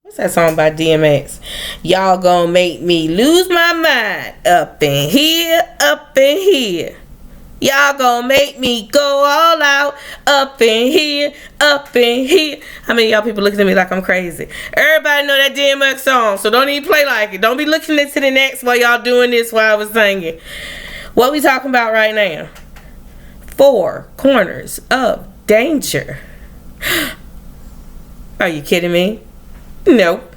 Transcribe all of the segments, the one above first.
What's that song by DMX? Y'all gonna make me lose my mind up in here, up in here. Y'all gonna make me go all out up in here, up in here. How many of y'all people looking at me like I'm crazy? Everybody know that DMX song, so don't even play like it. Don't be looking into the next while y'all doing this while I was singing. What we talking about right now? 4 corners of danger. Are you kidding me? Nope.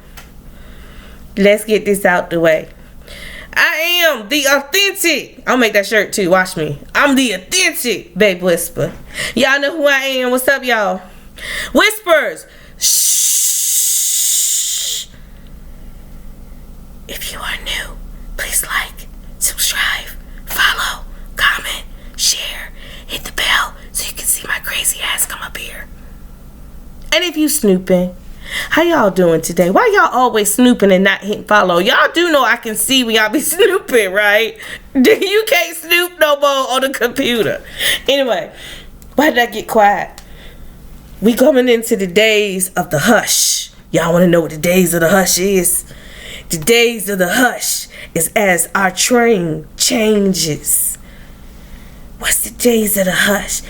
Let's get this out the way. I am the authentic. I'll make that shirt too. Watch me. I'm the authentic Baby Whispher. Y'all know who I am. What's up, y'all? Whispers. Shh. If you are new, please like, subscribe, follow, comment, share, hit the bell so you can see my crazy ass come up here. And if you snooping, how y'all doing today? Why y'all always snooping and not hitting follow? Y'all do know I can see when y'all be snooping, right? You can't snoop no more on the computer. Anyway, why did I get quiet? We coming into the days of the hush. Y'all want to know what the days of the hush is? The days of the hush is as our train changes. What's the days of the hush?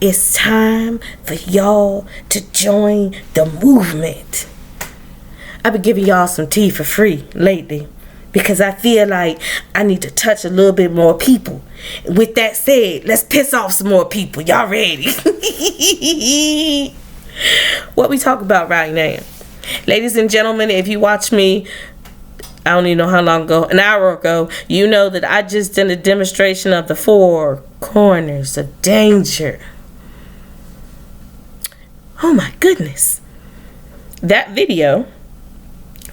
It's time for y'all to join the movement. I've been giving y'all some tea for free lately because I feel like I need to touch a little bit more people. With that said, let's piss off some more people. Y'all ready? What we talk about right now? Ladies and gentlemen, if you watch me, I don't even know how long ago, an hour ago, you know that I just did a demonstration of the 4 corners of danger. Oh my goodness. That video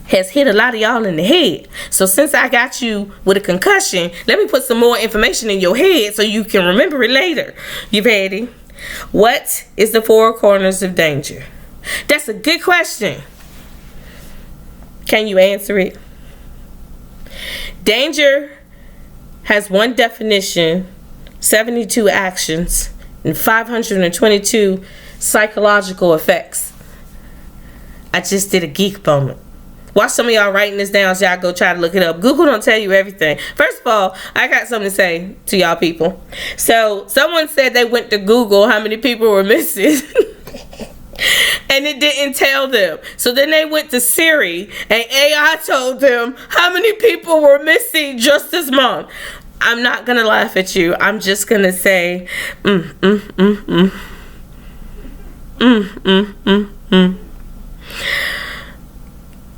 has hit a lot of y'all in the head. So since I got you with a concussion, let me put some more information in your head so you can remember it later. You ready? What is the 4 corners of danger? That's a good question. Can you answer it? Danger has one definition, 72 actions, and 522 psychological effects. I just did a geek moment. Watch some of y'all writing this down so y'all go try to look it up. Google don't tell you everything. First of all, I got something to say to y'all people. So someone said they went to Google how many people were missing. And it didn't tell them. So then they went to Siri and AI told them how many people were missing just this month. I'm not gonna laugh at you. I'm just gonna say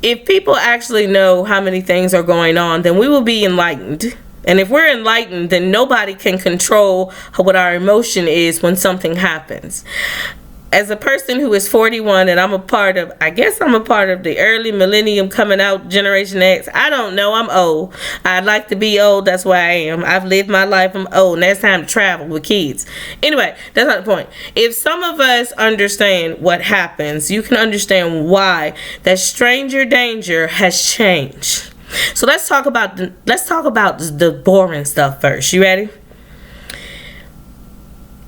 If people actually know how many things are going on, then we will be enlightened. And if we're enlightened, then nobody can control what our emotion is when something happens. As a person who is 41 and I guess I'm a part of the early millennium coming out Generation X. I don't know. I'm old. I'd like to be old. That's why I am. I've lived my life. I'm old. Now it's time to travel with kids. Anyway, that's not the point. If some of us understand what happens, you can understand why that stranger danger has changed. So let's talk about the boring stuff first. You ready?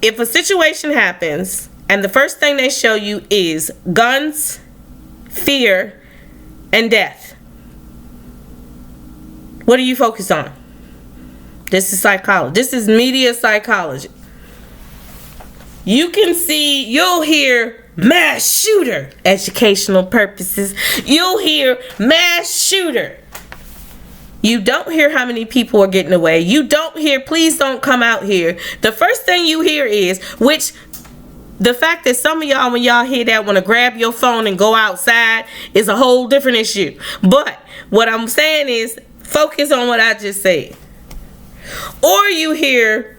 If a situation happens and the first thing they show you is guns, fear, and death, what do you focus on? This is psychology. This is media psychology. You can see, you'll hear mass shooter, educational purposes. You'll hear mass shooter. You don't hear how many people are getting away. You don't hear, please don't come out here. The first thing you hear is, which the fact that some of y'all, when y'all hear that, want to grab your phone and go outside is a whole different issue. But what I'm saying is, focus on what I just said. Or you hear,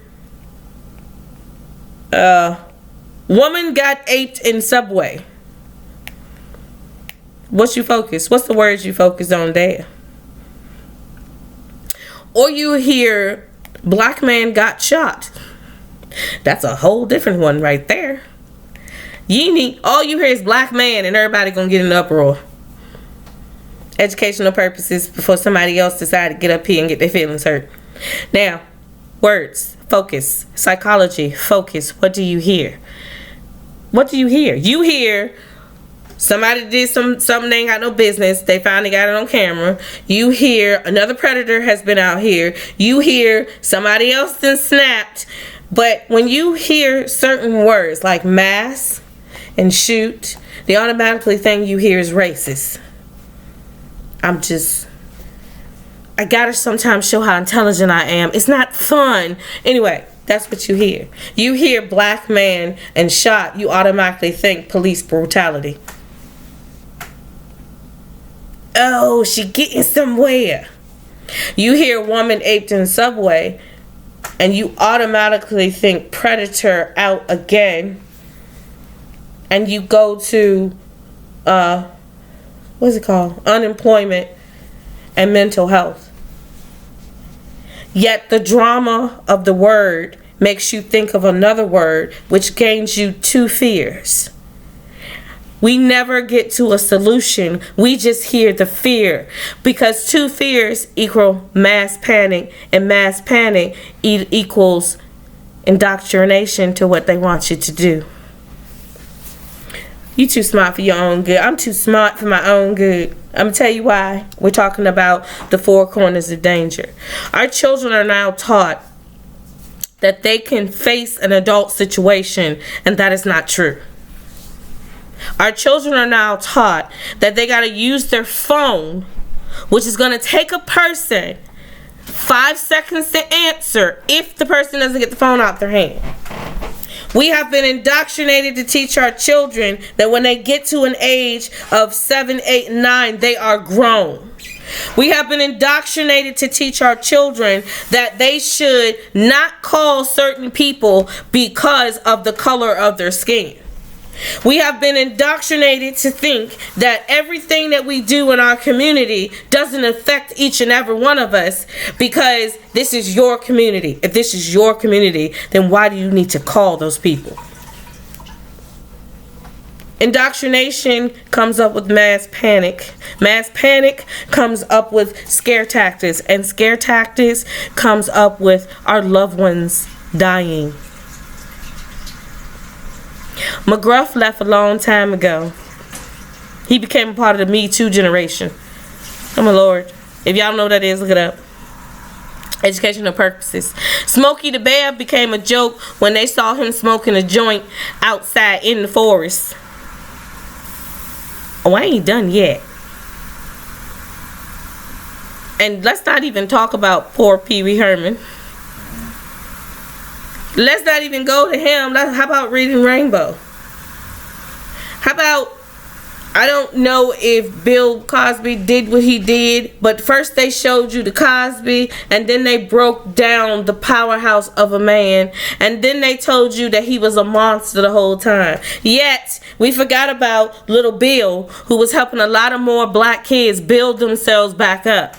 woman got aped in subway. What's you focus? What's the words you focus on there? Or you hear, black man got shot. That's a whole different one right there. All you hear is black man and everybody gonna get in an uproar. Educational purposes before somebody else decide to get up here and get their feelings hurt. Now, words, focus, psychology, focus. What do you hear? What do you hear? You hear Somebody did something they ain't got no business. They finally got it on camera. You hear another predator has been out here. You hear somebody else then snapped. But when you hear certain words like mass and shoot, the automatically thing you hear is racist. I gotta sometimes show how intelligent I am. It's not fun. Anyway, that's what you hear. You hear black man and shot, you automatically think police brutality. Oh, she getting somewhere. You hear woman aped in subway, and you automatically think predator out again. And you go to, what's it called? Unemployment and mental health. Yet the drama of the word makes you think of another word, which gains you two fears. We never get to a solution. We just hear the fear, because two fears equal mass panic, and mass panic equals indoctrination to what they want you to do. You too smart for your own good. I'm too smart for my own good. I'm going to tell you why. We're talking about the four corners of danger. Our children are now taught that they can face an adult situation, and that is not true. Our children are now taught that they got to use their phone, which is going to take a person 5 seconds to answer if the person doesn't get the phone out their hand. We have been indoctrinated to teach our children that when they get to an age of 7, 8, 9, they are grown. We have been indoctrinated to teach our children that they should not call certain people because of the color of their skin. We have been indoctrinated to think that everything that we do in our community doesn't affect each and every one of us because this is your community. If this is your community, then why do you need to call those people? Indoctrination comes up with mass panic. Mass panic comes up with scare tactics, and scare tactics comes up with our loved ones dying. McGruff left a long time ago. He became a part of the Me Too generation. Oh my Lord. If y'all know what that is, look it up. Educational purposes. Smokey the Bear became a joke when they saw him smoking a joint outside in the forest. Oh, I ain't done yet. And let's not even talk about poor Pee Wee Herman. Let's not even go to him. How about Reading Rainbow? How about, I don't know if Bill Cosby did what he did, but first they showed you the Cosby, and then they broke down the powerhouse of a man, and then they told you that he was a monster the whole time. Yet, we forgot about little Bill, who was helping a lot of more black kids build themselves back up.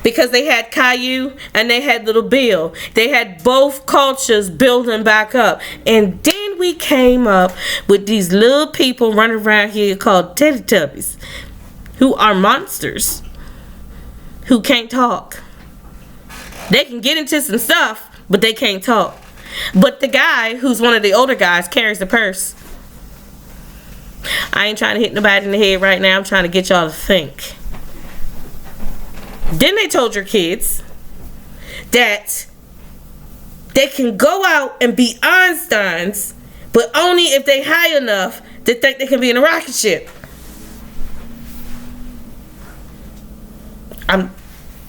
Because they had Caillou and they had Little Bill. They had both cultures building back up. And then we came up with these little people running around here called Teletubbies, who are monsters, who can't talk. They can get into some stuff, but they can't talk. But the guy, who's one of the older guys, carries the purse. I ain't trying to hit nobody in the head right now. I'm trying to get y'all to think. Then they told your kids that they can go out and be Einsteins, but only if they high enough to think they can be in a rocket ship.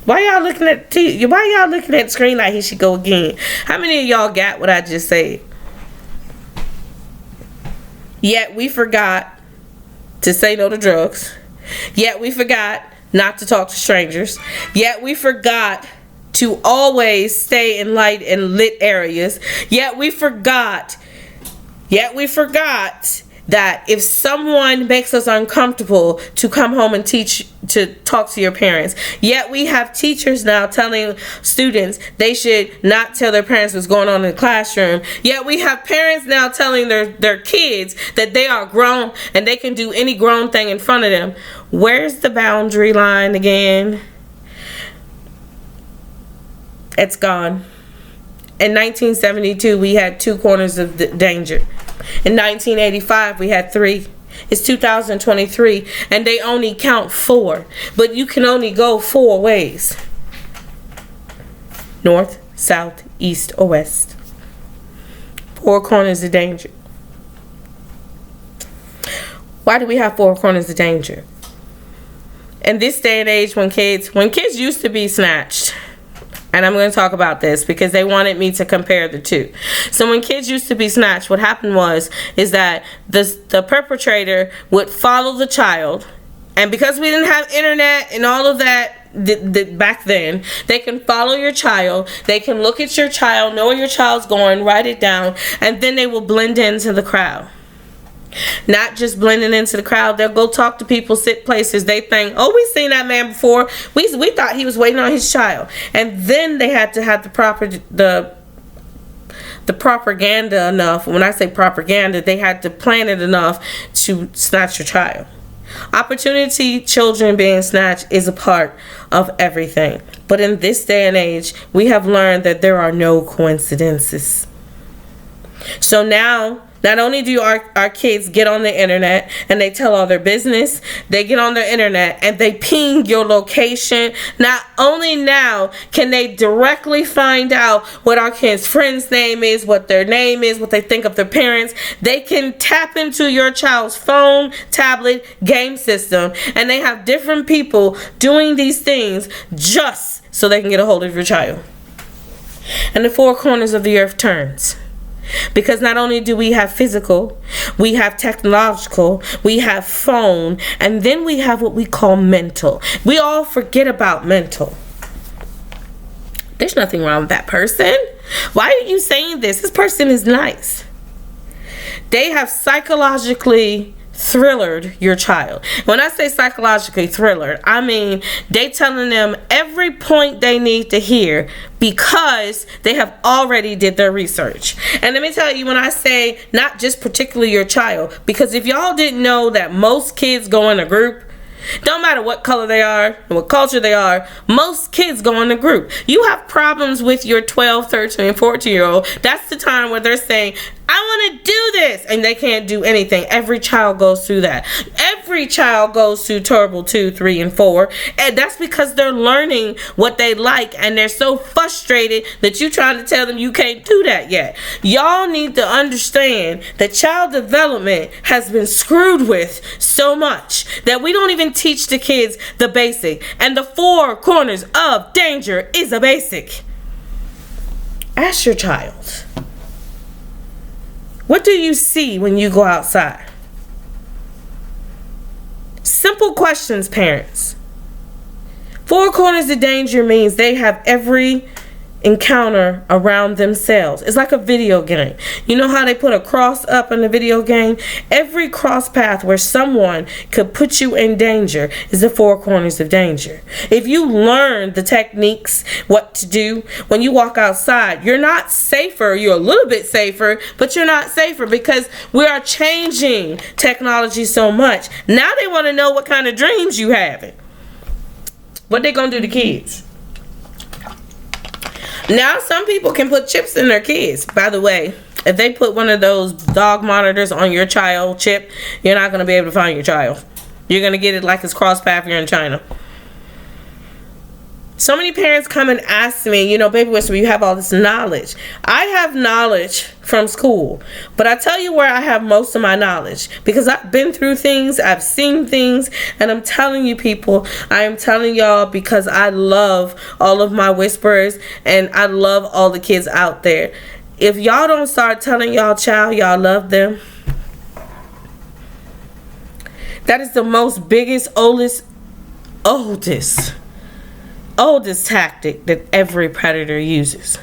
Why y'all looking at the screen like here she go again? How many of y'all got what I just said? Yet we forgot to say no to drugs. Yet we forgot not to talk to strangers. Yet we forgot to always stay in light and lit areas. Yet we forgot that if someone makes us uncomfortable, to come home and to talk to your parents. Yet we have teachers now telling students they should not tell their parents what's going on in the classroom. Yet we have parents now telling their kids that they are grown and they can do any grown thing in front of them. Where's the boundary line again? It's gone. In 1972, we had 2 corners of danger. In 1985, we had 3. It's 2023 and they only count 4. But you can only go 4 ways. North, south, east, or west. 4 corners of danger. Why do we have 4 corners of danger? In this day and age, when kids used to be snatched, and I'm going to talk about this because they wanted me to compare the two. So when kids used to be snatched, what happened is that the perpetrator would follow the child, and because we didn't have internet and all of that back then, they can follow your child, they can look at your child, know where your child's going, write it down, and then they will blend into the crowd. Not just blending into the crowd, they'll go talk to people, sit places. They think, oh, we've seen that man before. We thought he was waiting on his child. And then they had to have the propaganda enough. When I say propaganda, they had to plan it enough to snatch your child. Opportunity children being snatched is a part of everything. But in this day and age, we have learned that there are no coincidences. So now, not only do our kids get on the internet and they tell all their business, they get on their internet and they ping your location. Not only now can they directly find out what our kids' friend's name is, what their name is, what they think of their parents, they can tap into your child's phone, tablet, game system, and they have different people doing these things just so they can get a hold of your child. And the 4 corners of the earth turns. Because not only do we have physical, we have technological, we have phone, and then we have what we call mental. We all forget about mental. There's nothing wrong with that person. Why are you saying this? This person is nice. They have psychologically thrillered your child. When I say psychologically thrillered, I mean they telling them every point they need to hear because they have already did their research. And let me tell you, when I say not just particularly your child, because if y'all didn't know that most kids go in a group, don't matter what color they are and what culture they are, most kids go in a group. You have problems with your 12, 13, and 14-year-old. That's the time where they're saying, I want to do this, and they can't do anything. Every child goes through that. Every child goes through terrible 2, 3, and 4, and that's because they're learning what they like, and they're so frustrated that you're trying to tell them you can't do that yet. Y'all need to understand that child development has been screwed with so much that we don't even teach the kids the basic, and the 4 corners of danger is a basic. Ask your child, what do you see when you go outside? Simple questions, parents. 4 corners of danger means they have every encounter around themselves. It's like a video game. You know how they put a cross up in a video game? Every cross path where someone could put you in danger is the 4 corners of danger. If you learn the techniques, what to do when you walk outside, you're not safer. You're a little bit safer, but you're not safer because we are changing technology so much. Now they want to know what kind of dreams you having. What they gonna do to kids? Now some people can put chips in their kids. By the way, if they put one of those dog monitors on your child chip, you're not going to be able to find your child. You're going to get it like it's cross path here in China. So many parents come and ask me, you know, Baby Whispher, you have all this knowledge. I have knowledge from school, but I tell you where I have most of my knowledge because I've been through things, I've seen things, and I'm telling you people, I am telling y'all because I love all of my whisperers and I love all the kids out there. If y'all don't start telling y'all child y'all love them, that is the most biggest, oldest tactic that every predator uses.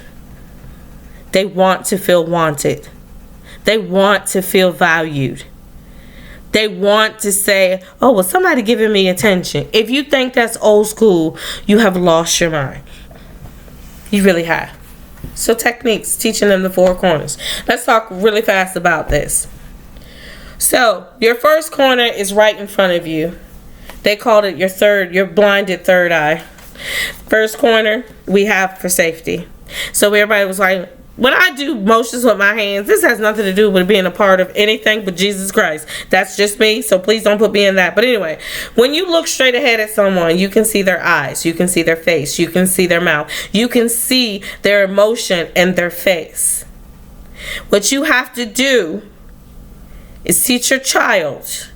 They want to feel wanted. They want to feel valued. They want to say, oh, well, somebody giving me attention. If you think that's old school, you have lost your mind. You really have. So techniques, teaching them the 4 corners. Let's talk really fast about this. So your first corner is right in front of you. They called it your blinded third eye. First corner we have for safety. So everybody was like, when I do motions with my hands, this has nothing to do with being a part of anything but Jesus Christ. That's just me, so please don't put me in that. But anyway, when you look straight ahead at someone, you can see their eyes, you can see their face, you can see their mouth, you can see their emotion in their face. What you have to do is teach your child,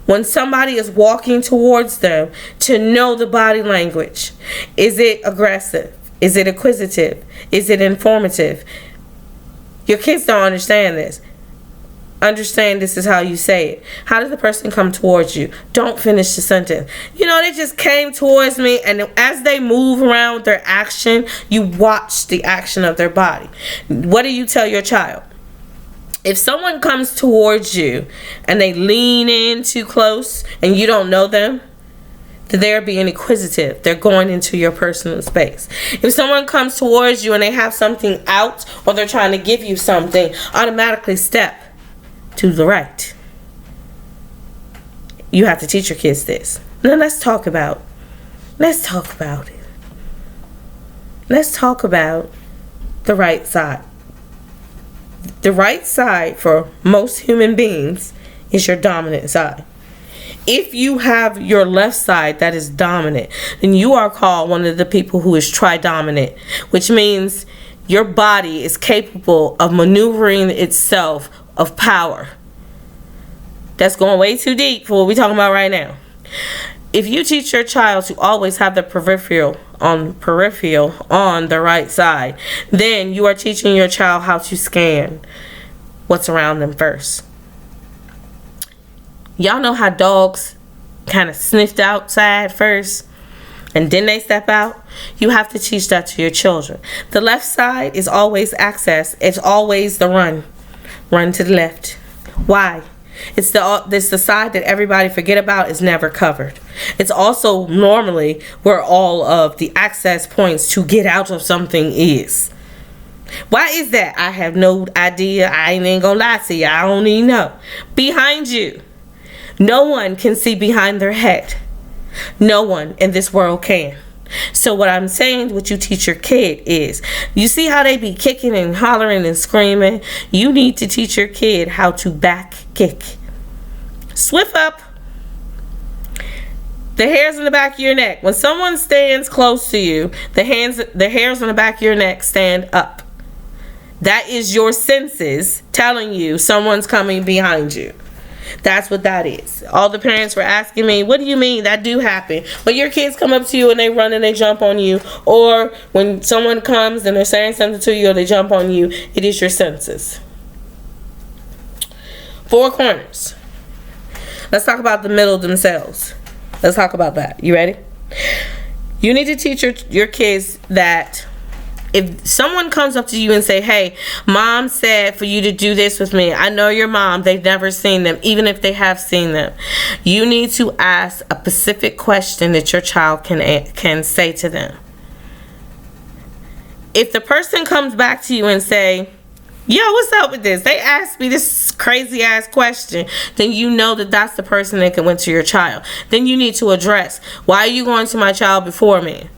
when somebody is walking towards them, to know the body language. Is it aggressive? Is it acquisitive? Is it informative? Your kids don't understand this. Understand this is how you say it. How did the person come towards you? Don't finish the sentence. You know, they just came towards me, and as they move around with their action, you watch the action of their body. What do you tell your child? If someone comes towards you and they lean in too close and you don't know them, then they're being inquisitive. They're going into your personal space. If someone comes towards you and they have something out, or they're trying to give you something, automatically step to the right. You have to teach your kids this. Now let's talk about it. Let's talk about the right side. The right side for most human beings is your dominant side. If you have your left side that is dominant, then you are called one of the people who is tridominant, which means your body is capable of maneuvering itself of power. That's going way too deep for what we're talking about right now. If you teach your child to always have the peripheral on the right side, then you are teaching your child how to scan what's around them first. Y'all know how dogs kind of sniffed outside first and then they step out? You have to teach that to your children. The left side is always access. It's always the run. Run to the left. Why? It's the side that everybody forget about, is never covered. It's also normally where all of the access points to get out of something is. Why is that? I have no idea. I ain't gonna lie to you. I don't even know. Behind you. No one can see behind their head. No one in this world can. So what I'm saying, what you teach your kid is, you see how they be kicking and hollering and screaming? You need to teach your kid how to back kick. Swift up. The hairs in the back of your neck. When someone stands close to you, the hairs on the back of your neck stand up. That is your senses telling you someone's coming behind you. That's what that is. All the parents were asking me, what do you mean? That do happen. But your kids come up to you and they run and they jump on you. Or when someone comes and they're saying something to you or they jump on you, it is your senses. 4 corners. Let's talk about the middle themselves. Let's talk about that. You ready? You need to teach your kids that if someone comes up to you and say, hey, mom said for you to do this with me. I know your mom. They've never seen them, even if they have seen them. You need to ask a specific question that your child can say to them. If the person comes back to you and say, yo, what's up with this? They asked me this crazy ass question. Then you know that that's the person that went to your child. Then you need to address, why are you going to my child before me?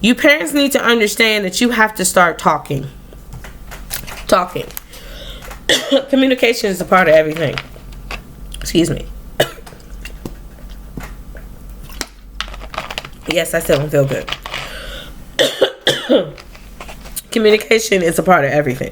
You parents need to understand that you have to start talking. Communication is a part of everything. Excuse me. Yes, I still don't feel good. Communication is a part of everything.